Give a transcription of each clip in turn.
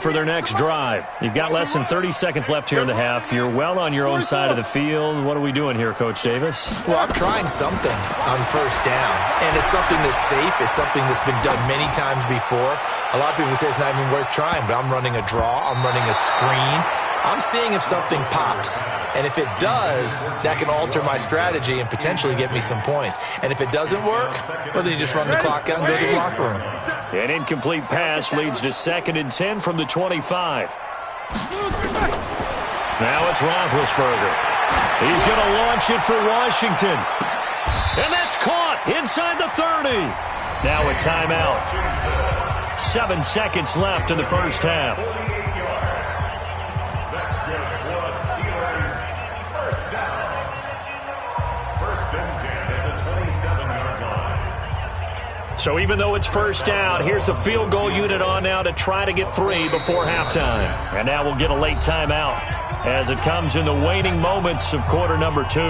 for their next drive. You've got less than 30 seconds left here in the half. You're well on your own side of the field. What are we doing here, Coach Davis? Well, I'm trying something on first down, and it's something that's safe. It's something that's been done many times before. A lot of people say it's not even worth trying, but I'm running a draw. I'm running a screen. I'm seeing if something pops, and if it does, that can alter my strategy and potentially get me some points. And if it doesn't work, well, then you just run the clock out and go to the locker room. An incomplete pass leads to 2nd and 10 from the 25. Now it's Roethlisberger. He's going to launch it for Washington. And that's caught inside the 30. Now a timeout. 7 seconds left in the first half. So even though it's first down, here's the field goal unit on now to try to get 3 before halftime. And now we'll get a late timeout as it comes in the waning moments of quarter number 2.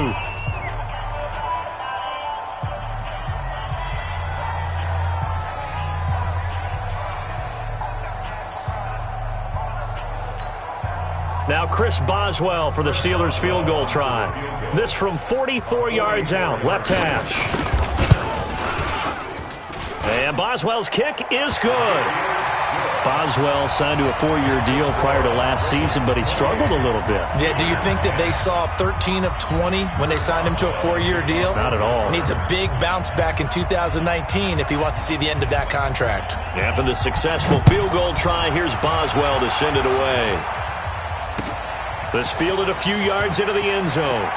Now Chris Boswell for the Steelers field goal try. This from 44 yards out, left hash. And Boswell's kick is good. Boswell signed to a 4-year deal prior to last season, but he struggled a little bit. Yeah, do you think that they saw 13 of 20 when they signed him to a 4-year deal? Not at all. Needs a big bounce back in 2019 if he wants to see the end of that contract. After the successful field goal try, here's Boswell to send it away. This fielded a few yards into the end zone.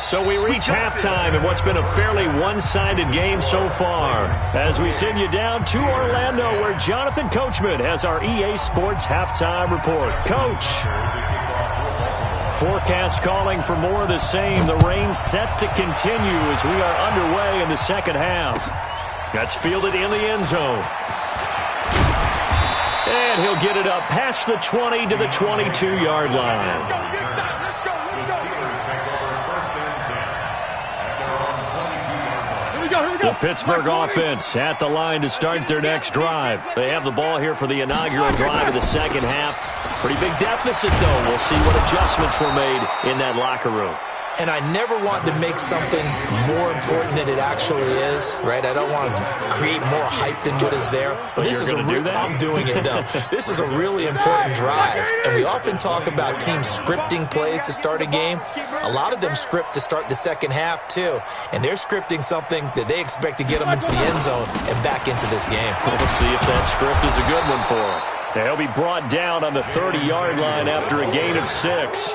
So we reach halftime in what's been a fairly one-sided game so far, as we send you down to Orlando, where Jonathan Coachman has our EA Sports halftime report. Coach. Forecast calling for more of the same. The rain set to continue as we are underway in the second half. That's fielded in the end zone. And he'll get it up past the 20 to the 22-yard line. The Pittsburgh offense at the line to start their next drive. They have the ball here for the inaugural drive of the second half. Pretty big deficit, though. We'll see what adjustments were made in that locker room. And I never want to make something more important than it actually is, right? I don't want to create more hype than what is there. But this is I'm doing it, though. This is a really important drive. And we often talk about teams scripting plays to start a game. A lot of them script to start the second half, too. And they're scripting something that they expect to get them into the end zone and back into this game. We'll see if that script is a good one for them. He'll be brought down on the 30-yard line after a gain of 6.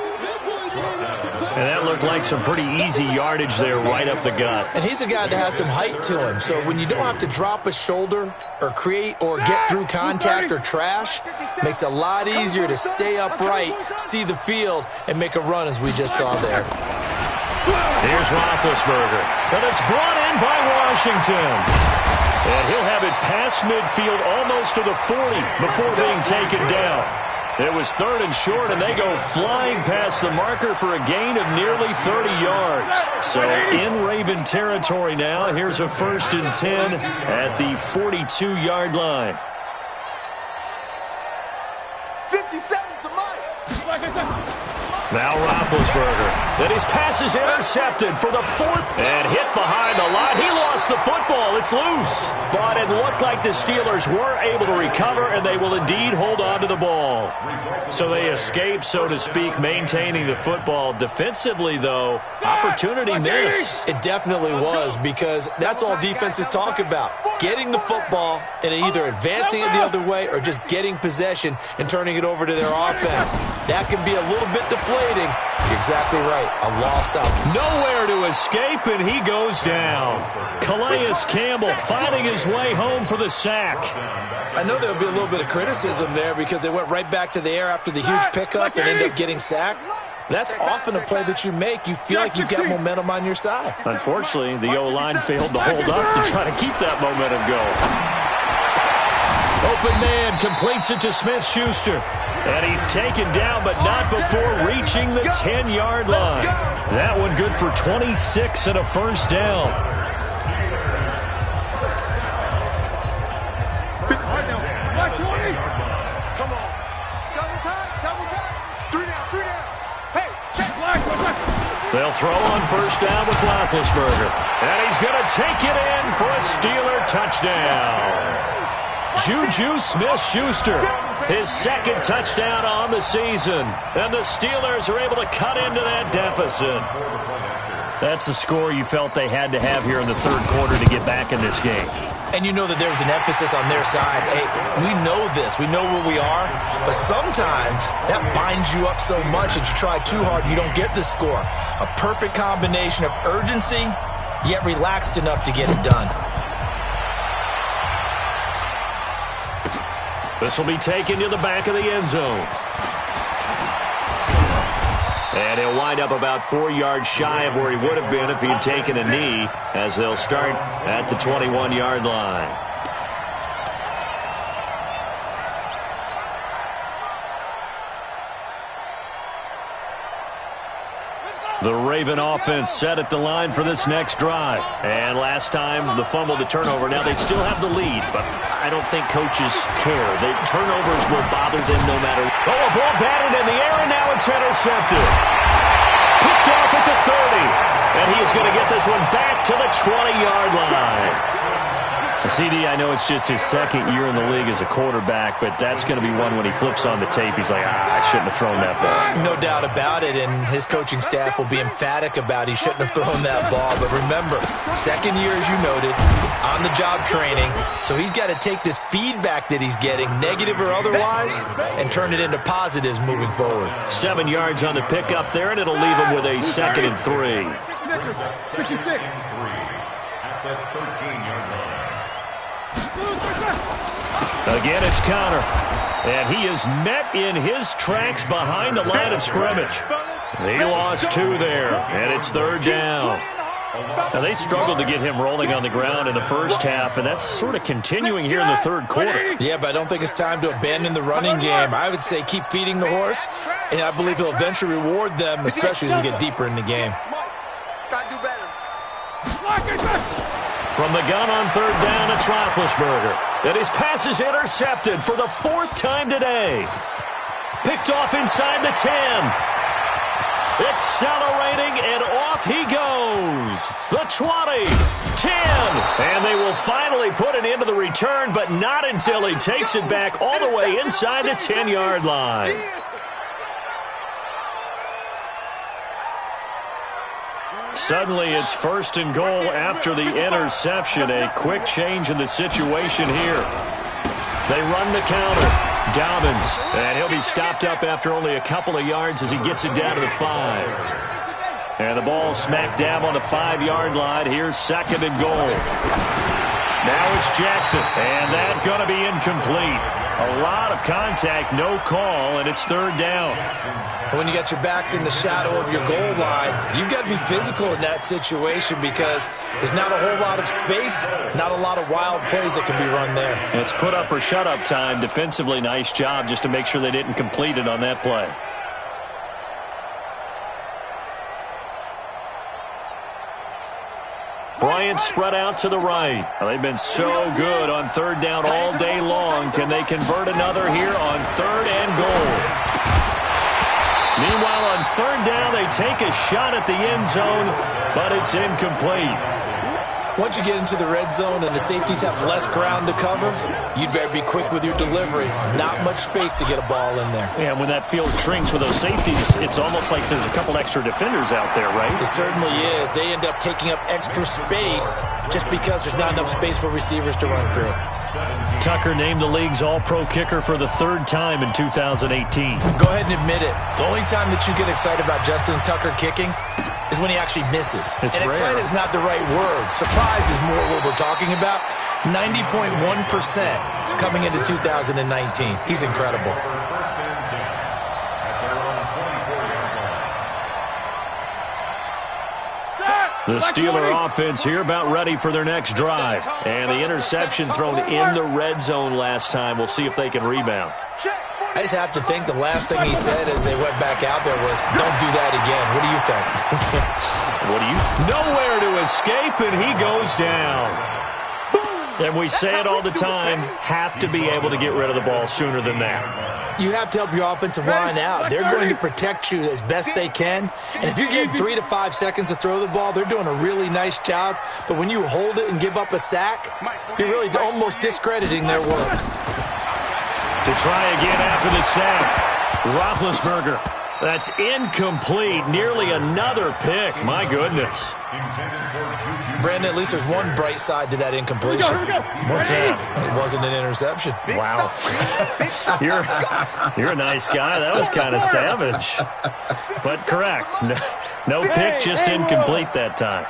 And that looked like some pretty easy yardage there right up the gut. And he's a guy that has some height to him. So when you don't have to drop a shoulder or create or get through contact or trash, makes it a lot easier to stay upright, see the field, and make a run as we just saw there. Here's Roethlisberger. And it's brought in by Washington. And he'll have it past midfield almost to the 40 before being taken down. It was 3rd and short, and they go flying past the marker for a gain of nearly 30 yards. So in Raven territory now, here's a 1st and 10 at the 42-yard line. 57's the mic. Now Roethlisberger. Then his pass is intercepted for the 4th and hit behind the line. He lost the football. It's loose. But it looked like the Steelers were able to recover, and they will indeed hold on to the ball. So they escape, so to speak, maintaining the football. Defensively, though, opportunity missed. It definitely was, because that's all defenses talk about. Getting the football and either advancing it the other way or just getting possession and turning it over to their offense. That can be a little bit deflating. You're exactly right. A lost out. Nowhere to escape, and he goes down. Calais Campbell finding his way home for the sack. I know there'll be a little bit of criticism there because they went right back to the air after the huge pickup and ended up getting sacked. That's often a play that you make. You feel like you've got momentum on your side. Unfortunately, the O-line failed to hold up to try to keep that momentum going. Open man completes it to Smith-Schuster. And he's taken down, but not before reaching the 10-yard line. That one good for 26 and a 1st down. They'll throw on first down with Roethlisberger. And he's going to take it in for a Steeler touchdown. Juju Smith-Schuster, his second touchdown on the season. And the Steelers are able to cut into that deficit. That's a score you felt they had to have here in the third quarter to get back in this game. And you know that there was an emphasis on their side. Hey, we know this. We know where we are. But sometimes that binds you up so much that you try too hard, you don't get the score. A perfect combination of urgency, yet relaxed enough to get it done. This will be taken to the back of the end zone. And he'll wind up about 4 yards shy of where he would have been if he had taken a knee, as they'll start at the 21-yard line. The Raven offense set at the line for this next drive. And last time, the fumble, the turnover. Now they still have the lead, but I don't think coaches care. The turnovers will bother them no matter. Oh, a ball batted in the air, and now it's intercepted. Picked off at the 30. And he is going to get this one back to the 20-yard line. CD, I know it's just his second year in the league as a quarterback, but that's going to be one when he flips on the tape. He's like, I shouldn't have thrown that ball. No doubt about it, and his coaching staff will be emphatic about he shouldn't have thrown that ball. But remember, second year, as you noted, on-the-job training, so he's got to take this feedback that he's getting, negative or otherwise, and turn it into positives moving forward. 7 yards on the pickup there, and it'll leave him with a 2nd and 3. 63 at the 13-yard line. Again, it's Connor. And he is met in his tracks behind the line of scrimmage. He lost 2 there, and it's 3rd down. Now, they struggled to get him rolling on the ground in the first half, and that's sort of continuing here in the third quarter. Yeah, but I don't think it's time to abandon the running game. I would say keep feeding the horse, and I believe he'll eventually reward them, especially as we get deeper in the game. Gotta do better. From the gun on 3rd down, it's Roethlisberger. And his pass is intercepted for the 4th time today. Picked off inside the 10. Accelerating, and off he goes. The 20, 10. And they will finally put an end to the return, but not until he takes it back all the way inside the 10-yard line. Suddenly, it's 1st and goal after the interception. A quick change in the situation here. They run the counter. Dobbins, and he'll be stopped up after only a couple of yards as he gets it down to the 5. And the ball smack dab on the 5-yard line. Here's 2nd and goal. Now it's Jackson, and that's going to be incomplete. A lot of contact, no call, and it's 3rd down. When you got your backs in the shadow of your goal line, you've got to be physical in that situation because there's not a whole lot of space, not a lot of wild plays that can be run there. It's put up or shut up time. Defensively, nice job just to make sure they didn't complete it on that play. Bryant spread out to the right. Well, they've been so good on 3rd down all day long. Can they convert another here on 3rd and goal? Meanwhile, on 3rd down, they take a shot at the end zone, but it's incomplete. Once you get into the red zone and the safeties have less ground to cover, you'd better be quick with your delivery. Not much space to get a ball in there. Yeah, when that field shrinks with those safeties, it's almost like there's a couple extra defenders out there, right? It certainly is. They end up taking up extra space just because there's not enough space for receivers to run through. Tucker named the league's all-pro kicker for the 3rd time in 2018. Go ahead and admit it. The only time that you get excited about Justin Tucker kicking is when he actually misses. It's and rare. Excited is not the right word. Surprise is more what we're talking about. 90.1% coming into 2019. He's incredible. The Steeler offense here about ready for their next drive. And the interception thrown in the red zone last time. We'll see if they can rebound. I just have to think the last thing he said as they went back out there was, don't do that again. What do you think? Nowhere to escape, and he goes down. And we say it all the time, have to be able to get rid of the ball sooner than that. You have to help your offensive line out. They're going to protect you as best they can. And if you give 3 to 5 seconds to throw the ball, they're doing a really nice job. But when you hold it and give up a sack, you're really almost discrediting their work. To try again after the sack, Roethlisberger. That's incomplete. Nearly another pick. My goodness. Brandon, at least there's one bright side to that incompletion. What's that? It wasn't an interception. Wow. You're a nice guy. That was kind of savage. But correct. No pick, just incomplete that time.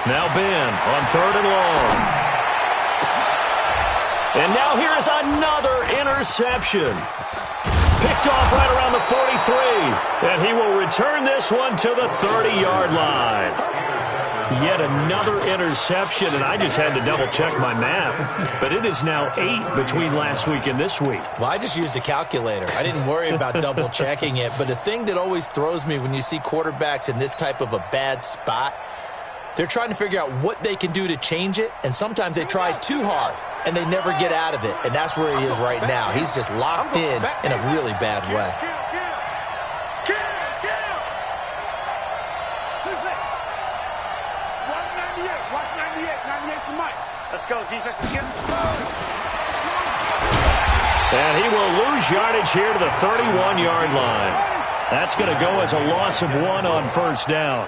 Now Ben on 3rd and long. And now here is another interception. Picked off right around the 43. And he will return this one to the 30-yard line. Yet another interception, and I just had to double-check my math. But it is now 8 between last week and this week. Well, I just used a calculator. I didn't worry about double-checking it. But the thing that always throws me when you see quarterbacks in this type of a bad spot, they're trying to figure out what they can do to change it, and sometimes they try too hard, and they never get out of it. And that's where he is right now. He's just locked in a really bad way. Let's go, defense. Let's get And he will lose yardage here to the 31-yard line. That's going to go as a loss of 1 on first down.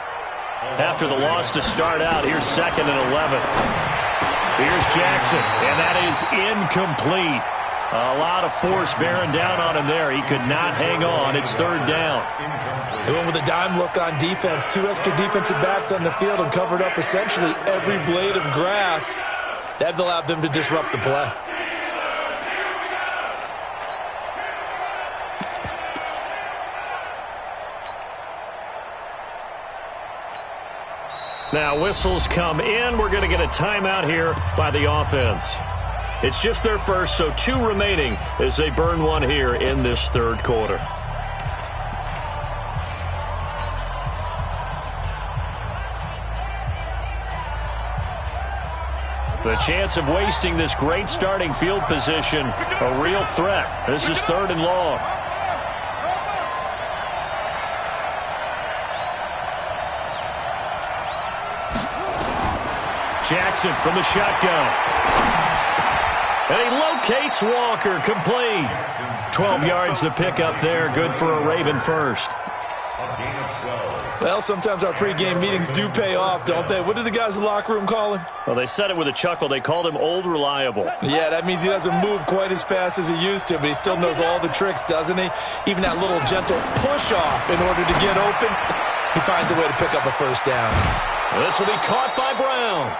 After the loss to start out, here's 2nd and 11. Here's Jackson, and that is incomplete. A lot of force bearing down on him there. He could not hang on. It's 3rd down. They went with a dime look on defense. 2 extra defensive backs on the field and covered up essentially every blade of grass. That allowed them to disrupt the play. Now whistles come in. We're going to get a timeout here by the offense. It's just their first, so 2 remaining as they burn one here in this 3rd quarter. The chance of wasting this great starting field position, a real threat. This is 3rd and long. Jackson from the shotgun. And he locates Walker, complete. 12 yards to pick up there, good for a Raven first. Well, sometimes our pregame meetings do pay off, don't they? What did the guys in the locker room call him? Well, they said it with a chuckle. They called him Old Reliable. Yeah, that means he doesn't move quite as fast as he used to, but he still knows all the tricks, doesn't he? Even that little gentle push-off in order to get open, he finds a way to pick up a first down. This will be caught by Brown.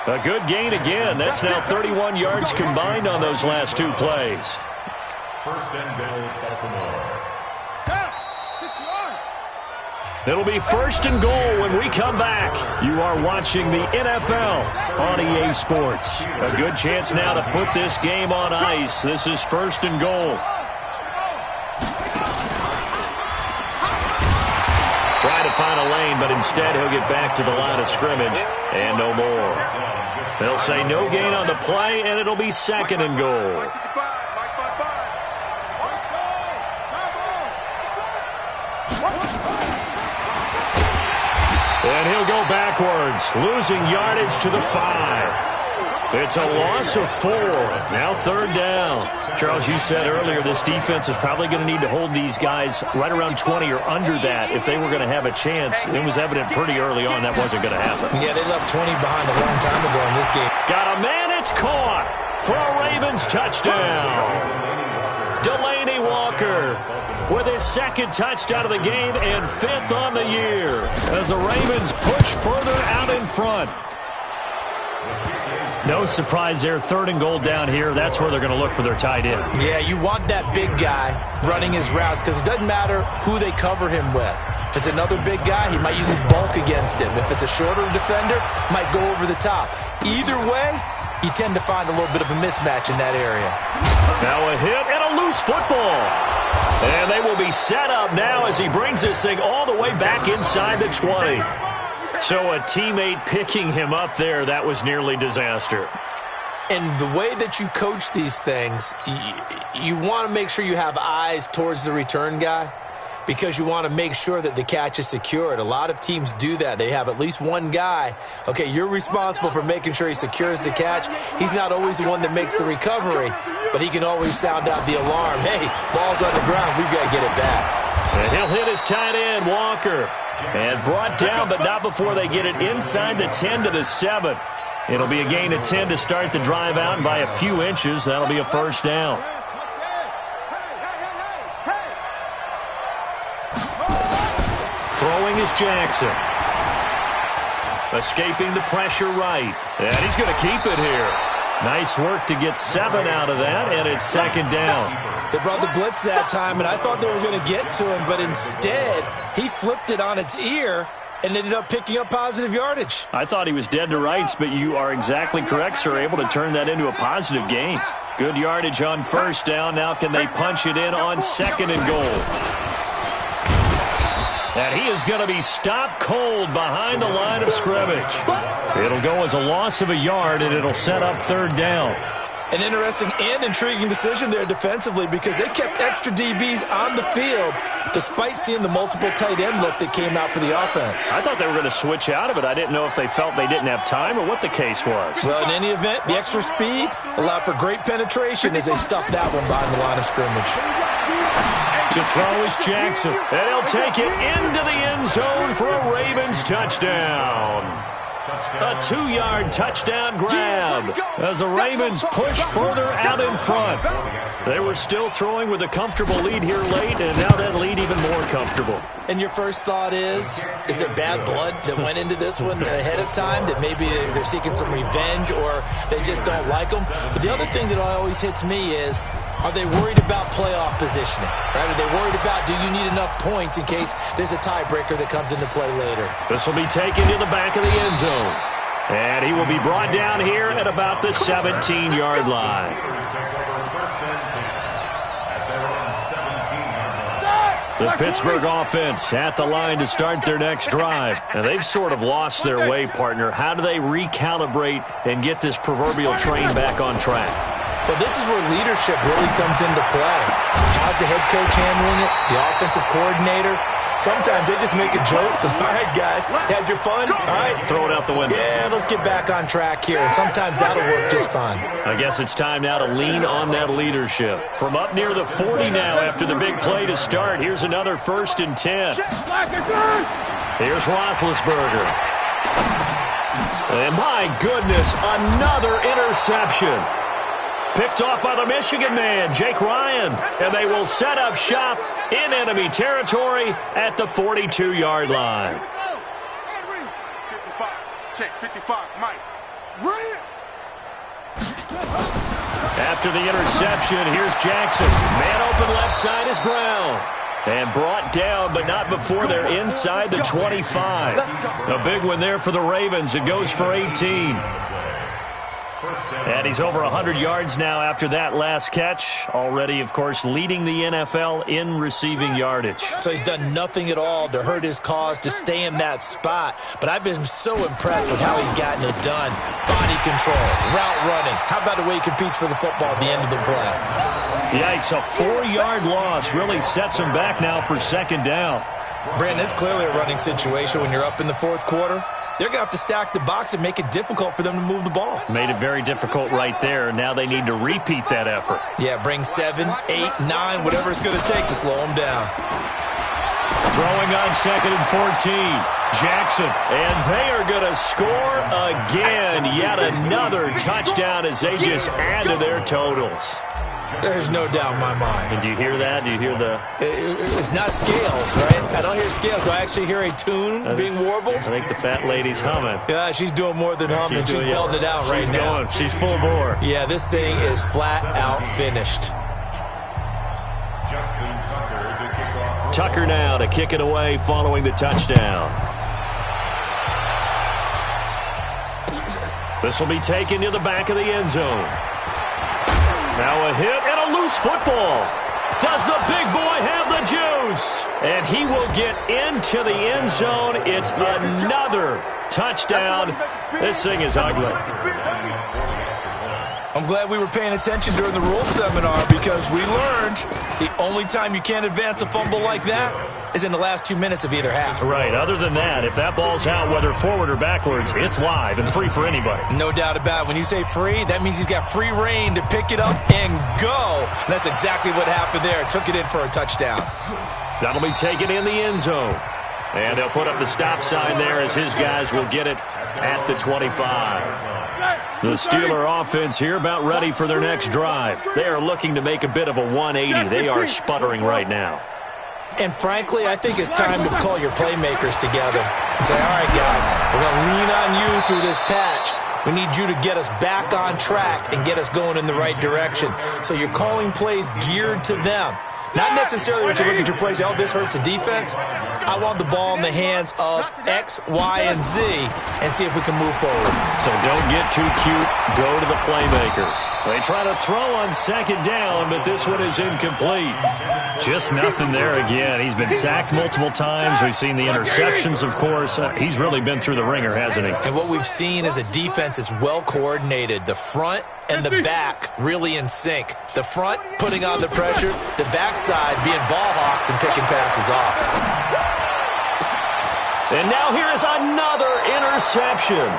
A good gain again. That's now 31 yards combined on those last 2 plays. 1st and goal, Baltimore. It'll be 1st and goal when we come back. You are watching the NFL on EA Sports. A good chance now to put this game on ice. This is 1st and goal. Trying to find a lane, but instead he'll get back to the line of scrimmage and no more. They'll say no gain on the play, and it'll be 2nd and goal. And he'll go backwards, losing yardage to the 5. It's a loss of 4. Now 3rd down. Charles, you said earlier this defense is probably going to need to hold these guys right around 20 or under that if they were going to have a chance. It was evident pretty early on that wasn't going to happen. Yeah, they left 20 behind a long time ago in this game. Got a man, it's caught for a Ravens touchdown. Delaney Walker with his 2nd touchdown of the game and 5th on the year as the Ravens push further out in front. No surprise there, 3rd and goal down here. That's where they're going to look for their tight end. Yeah, you want that big guy running his routes because it doesn't matter who they cover him with. If it's another big guy, he might use his bulk against him. If it's a shorter defender, might go over the top. Either way, you tend to find a little bit of a mismatch in that area. Now a hit and a loose football. And they will be set up now as he brings this thing all the way back inside the 20. So a teammate picking him up there, that was nearly disaster. And the way that you coach these things, you want to make sure you have eyes towards the return guy because you want to make sure that the catch is secured. A lot of teams do that. They have at least one guy. Okay, you're responsible for making sure he secures the catch. He's not always the one that makes the recovery, but he can always sound out the alarm. Hey, ball's on the ground. We've got to get it back. And he'll hit his tight end, Walker. And brought down, but not before they get it inside the 10 to the 7. It'll be a gain of 10 to start the drive out, and by a few inches, that'll be a first down. Throwing is Jackson. Escaping the pressure right. And he's going to keep it here. Nice work to get 7 out of that, and it's second down. They brought the blitz that time, and I thought they were going to get to him, but instead, he flipped it on its ear and ended up picking up positive yardage. I thought he was dead to rights, but you are exactly correct, sir. Able to turn that into a positive gain. Good yardage on first down. Now can they punch it in on second and goal? And he is going to be stopped cold behind the line of scrimmage. It'll go as a loss of a yard, and it'll set up third down. An interesting and intriguing decision there defensively because they kept extra DBs on the field despite seeing the multiple tight end look that came out for the offense. I thought they were going to switch out of it. I didn't know if they felt they didn't have time or what the case was. Well, in any event, the extra speed allowed for great penetration as they stuffed that one behind the line of scrimmage. To throw is Jackson, and he'll take it into the end zone for a Ravens touchdown. A 2-yard touchdown grab as the Ravens push further out in front. They were still throwing with a comfortable lead here late, and now that lead even more comfortable. And your first thought is there bad blood that went into this one ahead of time, that maybe they're seeking some revenge or they just don't like them? But the other thing that always hits me is, are they worried about playoff positioning? Right? Are they worried about, do you need enough points in case there's a tiebreaker that comes into play later? This will be taken to the back of the end zone. And he will be brought down here at about the 17-yard line. The Pittsburgh offense at the line to start their next drive. And they've sort of lost their way, partner. How do they recalibrate and get this proverbial train back on track? Well, this is where leadership really comes into play. How's the head coach handling it? The offensive coordinator? Sometimes they just make a joke. All right, guys, had your fun? All right. Throw it out the window. Yeah, let's get back on track here. And sometimes that'll work just fine. I guess it's time now to lean on that leadership. From up near the 40 now after the big play to start. Here's another 1st and 10. Here's Roethlisberger. And my goodness, another interception. Picked off by the Michigan man, Jake Ryan. And they will set up shop in enemy territory at the 42-yard line. 55, Mike. After the interception, here's Jackson. Man open left side is Brown. And brought down, but not before they're inside the 25. A big one there for the Ravens. It goes for 18. And he's over 100 yards now after that last catch. Already, of course, leading the NFL in receiving yardage. So he's done nothing at all to hurt his cause, to stay in that spot. But I've been so impressed with how he's gotten it done. Body control, route running. How about the way he competes for the football at the end of the play? Yikes, a 4-yard loss really sets him back now for second down. Brandon, it's clearly a running situation when you're up in the fourth quarter. They're going to have to stack the box and make it difficult for them to move the ball. Made it very difficult right there. Now they need to repeat that effort. Yeah, bring 7, 8, 9, whatever it's going to take to slow them down. Throwing on 2nd and 14. Jackson, and they are going to score again. Yet another touchdown as they just add to their totals. There's no doubt in my mind. And do you hear that? Do you hear the... It's not scales, right? I don't hear scales. Do I actually hear a tune being warbled? I think the fat lady's humming. Yeah, she's doing more than humming. She's belting it out right now. She's full bore. Yeah, this thing is flat out finished. Tucker now to kick it away following the touchdown. This will be taken to the back of the end zone. Now a hit and a loose football. Does the big boy have the juice? And he will get into the end zone. It's another touchdown. This thing is ugly. I'm glad we were paying attention during the rules seminar because we learned the only time you can't advance a fumble like that is in the last 2 minutes of either half. Right. Other than that, if that ball's out, whether forward or backwards, it's live and free for anybody. No doubt about it. When you say free, that means he's got free reign to pick it up and go. And that's exactly what happened there. Took it in for a touchdown. That'll be taken in the end zone. And they'll put up the stop sign there as his guys will get it at the 25. The Steeler offense here about ready for their next drive. They are looking to make a bit of a 180. They are sputtering right now. And frankly, I think it's time to call your playmakers together and say, all right, guys, we're going to lean on you through this patch. We need you to get us back on track and get us going in the right direction. So you're calling plays geared to them. Not necessarily when you look at your plays, oh, this hurts the defense. I want the ball in the hands of X, Y, and Z and see if we can move forward. So don't get too cute. Go to the playmakers. They try to throw on second down, but this one is incomplete. Just nothing there again. He's been sacked multiple times. We've seen the interceptions, of course. He's really been through the ringer, hasn't he? And what we've seen is a defense that's well coordinated. The front and the back really in sync. The front putting on the pressure, the backside being ball hawks and picking passes off. And now here is another interception.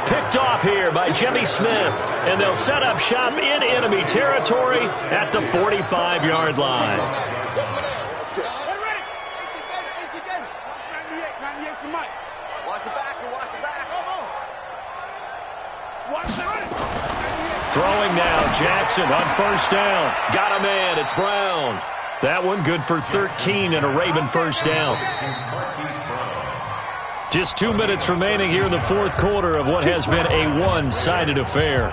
Picked off here by Jimmy Smith. And they'll set up shop in enemy territory at the 45-yard line. Throwing now, Jackson on first down. Got a man, it's Brown. That one good for 13 and a Raven first down. Just 2 minutes remaining here in the fourth quarter of what has been a one-sided affair.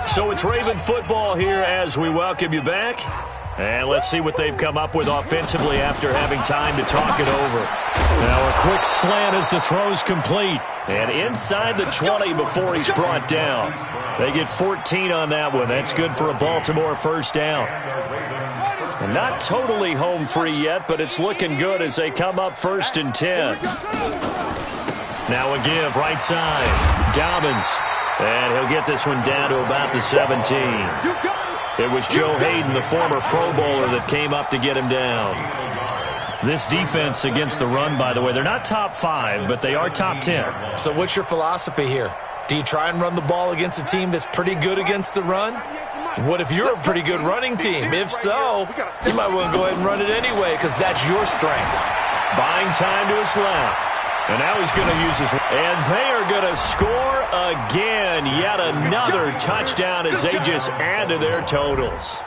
So it's Raven football here as we welcome you back. And let's see what they've come up with offensively after having time to talk it over. Now a quick slant as the throw's complete. And inside the 20 before he's brought down. They get 14 on that one. That's good for a Baltimore first down. And not totally home free yet, but it's looking good as they come up 1st and 10. Now a give right side. Dobbins. And he'll get this one down to about the 17. It was Joe Hayden, the former Pro Bowler, that came up to get him down. This defense against the run, by the way, they're not top 5, but they are top 10. So what's your philosophy here? Do you try and run the ball against a team that's pretty good against the run? What if you're a pretty good running team? If so, you might want to go ahead and run it anyway because that's your strength. Buying time to his left. And now he's going to use his... And they are going to score again. Yet another touchdown as they just add to their totals.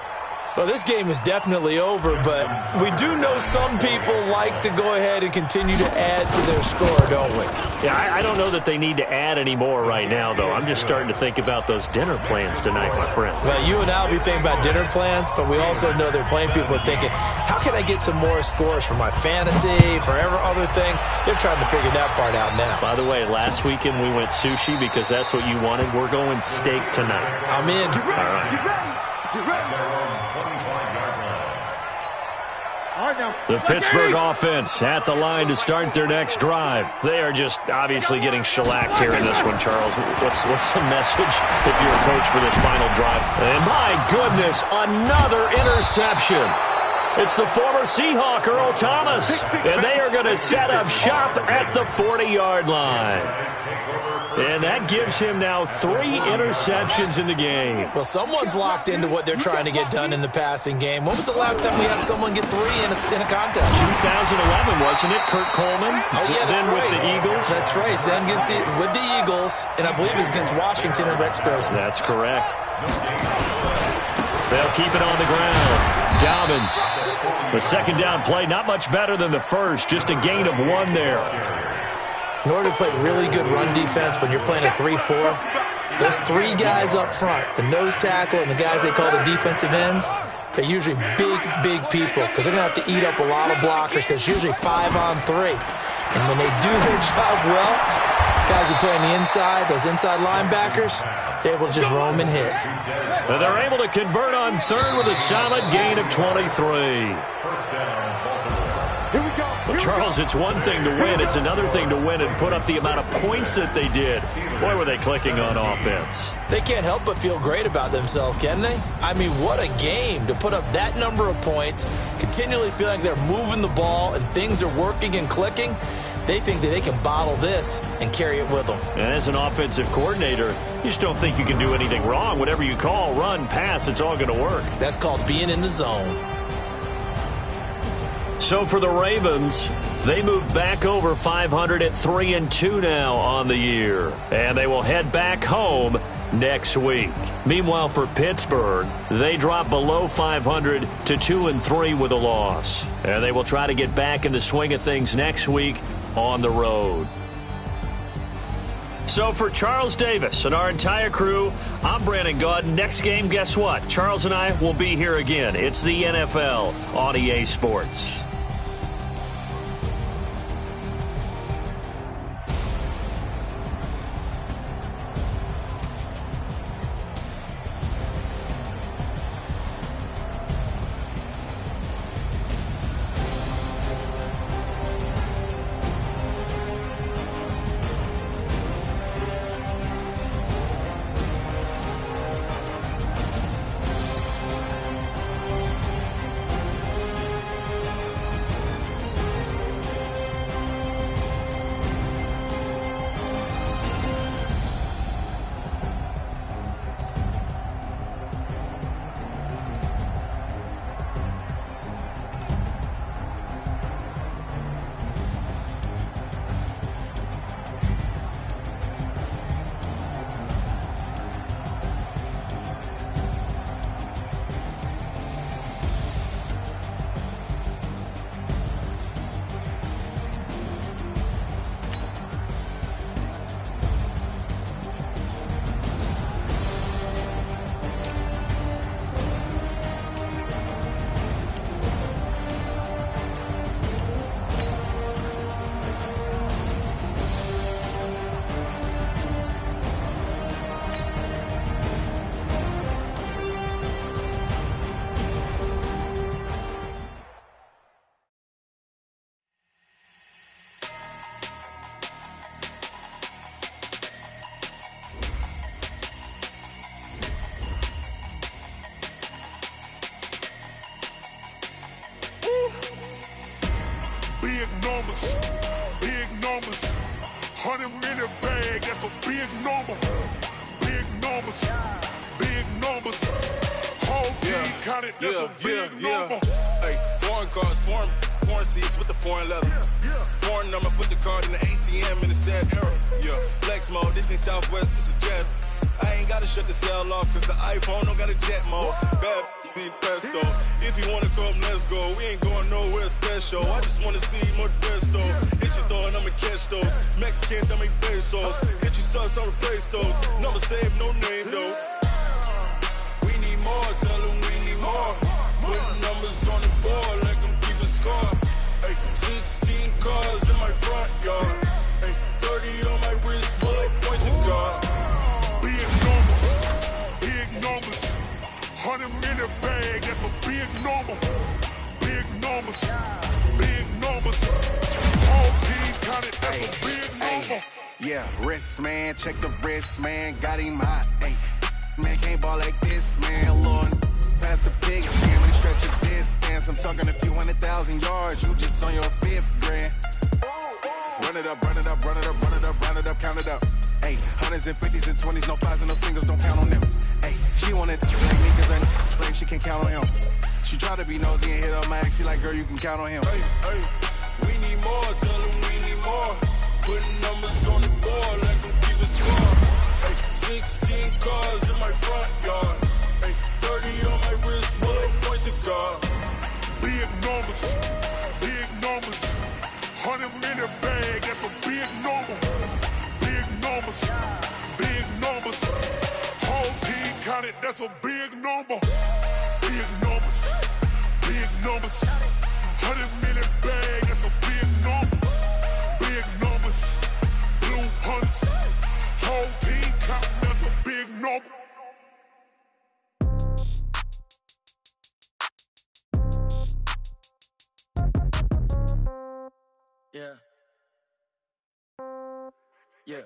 Well, this game is definitely over, but we do know some people like to go ahead and continue to add to their score, don't we? Yeah, I don't know that they need to add any more right now, though. I'm just starting to think about those dinner plans tonight, my friend. Well, you and I will be thinking about dinner plans, but we also know they're playing people are thinking, how can I get some more scores for my fantasy, for other things? They're trying to figure that part out now. By the way, last weekend we went sushi because that's what you wanted. We're going steak tonight. I'm in. All right. The Pittsburgh offense at the line to start their next drive. They are just obviously getting shellacked here in this one, Charles. What's the message if you're a coach for this final drive? And my goodness, another interception. It's the former Seahawk, Earl Thomas. And they are going to set up shop at the 40-yard line. And that gives him now 3 interceptions in the game. Well, someone's locked into what they're trying to get done in the passing game. When was the last time we had someone get 3 in a contest? 2011, wasn't it? Kurt Coleman? Oh, yeah, that's then right. with the Eagles. That's right. Then with the Eagles, and I believe it's against Washington and Rex Grossman. That's correct. They'll keep it on the ground. Dobbins. The second down play, not much better than the first. Just a gain of 1 there. In order to play really good run defense when you're playing a 3-4, those 3 guys up front, the nose tackle and the guys they call the defensive ends, they're usually big people because they're going to have to eat up a lot of blockers because it's usually 5-on-3. And when they do their job well, guys who playing the inside, those inside linebackers, they're able to just roam and hit. And they're able to convert on third with a solid gain of 23. Well, Charles, it's one thing to win. It's another thing to win and put up the amount of points that they did. Boy, were they clicking on offense. They can't help but feel great about themselves, can they? I mean, what a game to put up that number of points, continually feel like they're moving the ball and things are working and clicking. They think that they can bottle this and carry it with them. And as an offensive coordinator, you just don't think you can do anything wrong. Whatever you call, run, pass, it's all going to work. That's called being in the zone. So for the Ravens, they move back over 500 at 3-2 now on the year. And they will head back home next week. Meanwhile, for Pittsburgh, they drop below 500 to 2-3 with a loss. And they will try to get back in the swing of things next week on the road. So for Charles Davis and our entire crew, I'm Brandon Gaudin. Next game, guess what? Charles and I will be here again. It's the NFL on EA Sports. Big numbers, 100-minute bag, that's a big number. Big numbers, whole team counted, that's a big number. Hey, foreign cars, foreign seats with the foreign leather. Foreign number, put the card in the ATM in the sad era. Yeah, flex mode, this ain't Southwest, this is jet. I ain't gotta shut the cell off, cause the iPhone don't got a jet mode. Bad need pesto. If you wanna come, let's go. We ain't going nowhere special. I just wanna see more Modesto. Hit your throw and I'ma catch those. Mexican, don't make pesos. Hit your sauce, I'll replace those. Number save, no name though. We need more, tell them we need more. Putting numbers on the board like I'm keeping score. Hey, 16 cars in my front yard. Hey, 30 on my wrist, bullet point to God. Big numbers, 100-minute bag, that's a big number. Big numbers, whole team counted, that's a big number. Yeah, wrist man, check the wrist man, got him hot. Ay, man can't ball like this, man. Lord, past the big scan, we stretch a distance. I'm talking a few 100,000 yards, you just on your 5th grand. Run it up, run it up, run it up, run it up, run it up, count it up. Ay, hundreds and 50s and 20s, no 5s and no singles, don't count on them. Ay, she wanna like me cause I claim she can't count on him. She try to be nosy and hit up my ex, she like, girl, you can count on him. Hey, we need more, tell them we need more. Putting numbers on the board like I'm keeping score. Hey, 16 cars in my front yard. Hey, 30 on my wrist, bullet point to God. Big numbers, 100-minute bag, that's a big number. Big numbers, whole team counted, that's a big number. Big numbers, 100-minute bag, that's a big number. Big numbers, blue hunts, Yeah.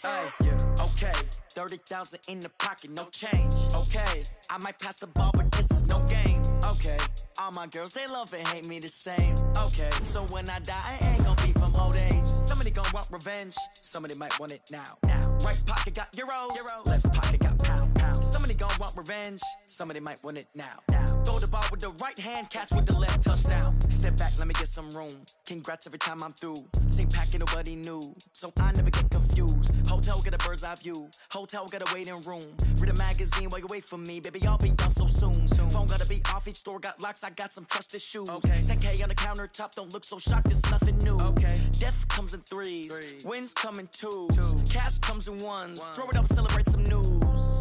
Hey, yeah. Okay, 30,000 in the pocket, no change. Okay, I might pass the ball, but this is no game. Okay, all my girls, they love and hate me the same. Okay, so when I die, I ain't gon' be from old age. Somebody gon' want revenge, somebody might want it now. Right pocket got euros, left pocket got pounds. Somebody gon' want revenge, somebody might want it now. Throw the ball with the right hand, catch with the left, touchdown. Step back, let me get some room. Congrats every time I'm through. Same packet, nobody knew, so I never get confused. Hotel get a bird's eye view, hotel got a waiting room. Read a magazine while you wait for me, baby, I'll be done so soon. Phone gotta be off, each store got locks, I got some trusted shoes. 10K on the countertop, don't look so shocked, it's nothing new. Death comes in threes, wins come in twos, cash comes in ones. Throw it up, celebrate some news.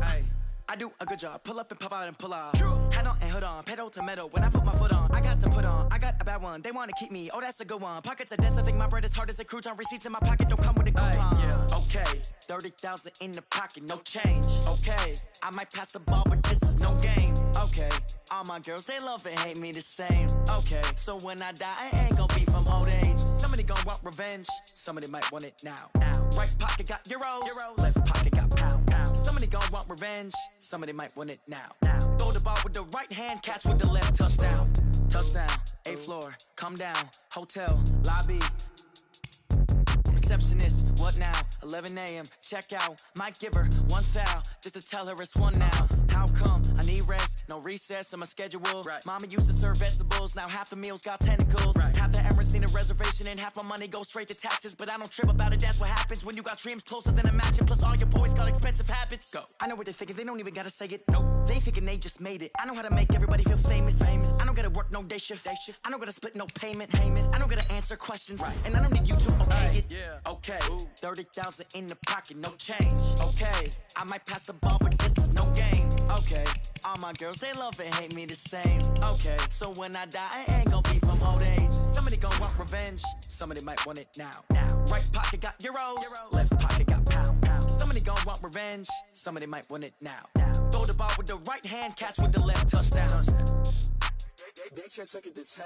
I do a good job, pull up and pop out and pull off. Hat on and hood on, pedal to metal. When I put my foot on, I got to put on. I got a bad one, they wanna keep me, oh that's a good one. Pockets are dense, I think my bread is hard as a crouton. Receipts in my pocket don't come with a coupon. Okay, 30,000 in the pocket, no change. Okay, I might pass the ball, but this is no game. Okay, all my girls, they love and hate me the same. Okay, so when I die, I ain't gon' be from old age. Somebody gon' want revenge, somebody might want it now. Right pocket got euros, left pocket got pounds. Somebody gon' want revenge, somebody might want it now. Throw the ball with the right hand, catch with the left, touchdown. Touchdown, 8th floor, come down, hotel, lobby. Receptionist, what now? 11 a.m., check out. Might give her one foul, just to tell her it's one now. How come? I need rest, no recess in my schedule. Mama used to serve vegetables, now half the meals got tentacles. Half the errands need a reservation and half my money goes straight to taxes. But I don't trip about it, that's what happens when you got dreams closer than a match. And plus all your boys got expensive habits. Go. I know what they're thinking, they don't even gotta say it. Nope. They thinking they just made it. I know how to make everybody feel famous. I don't gotta work no day shift. I don't gotta split no payment. I don't gotta answer questions. And I don't need you to okay it. Okay, 30,000 in the pocket, no change. Okay, I might pass the ball, but this is no game. Okay, all my girls, they love and hate me the same. Okay, so when I die, I ain't gon' be from old age. Somebody gon' want revenge, somebody might want it now. Right pocket got euros, left pocket got pounds. Somebody gon' want revenge, somebody might want it now. Throw the ball with the right hand, catch with the left, touchdown. They can't take it to 10.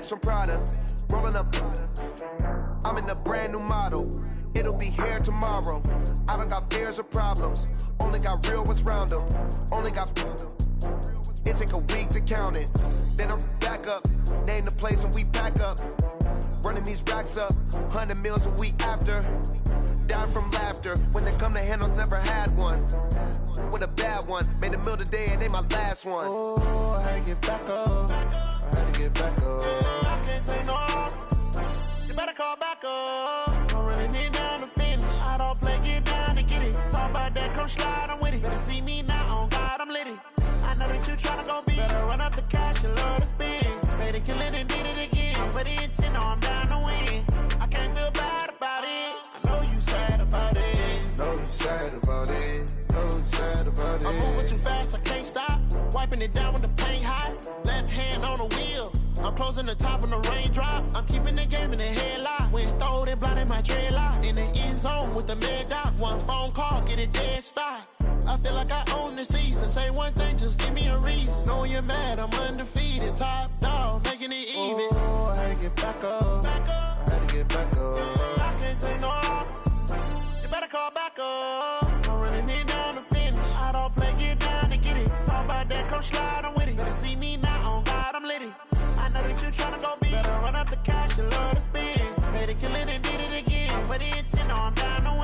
From Prada, rolling up. I'm in a brand new model. It'll be here tomorrow. I don't got fears or problems. Only got real ones round them. Only got. It take a week to count it. Then I'm back up. Name the place and we back up. Running these racks up. 100 meals a week after. Down from laughter. When they come to handles, never had one. With a bad one. Made a meal today and they my last one. Oh, I had to get back up. I had to get back up. I can't take no loss. You better call back up. I'm running it down to finish. I don't play, get down to get it. Talk about that, come slide, I'm with it. Better see me now, on God, I'm lit it. I know that you tryna go big. Better run up the cash, you love to spend. Made it, kill it, and did it again. But the intent, no, I'm down to win. I can't feel bad about it. I know you sad about it. Know you sad about it. Know you sad about it. I'm moving too fast, I can't stop. Wiping it down with the paint hot. Left hand on the wheel. I'm closing the top when the raindrop. I'm keeping the game in the headlock. When throwed and blinded my dreadlock. In the end zone with the mad dot. One phone call, get it dead stop. I feel like I own the season. Say one thing, just give me a reason. Knowing you're mad, I'm undefeated. Top dog, making it even. Oh, I had to get back up. I had to get back up. I can't take no loss. You better call back up. I'm running it down to finish. I don't play, get down to get it. Talk about that, come slide, I'm with it. Better see me now, on God, I'm lit it. I know that you tryna go big. Better run up the cash, you love to spend. Made it, kill it, and did it again. But the intent, no, I'm down to win.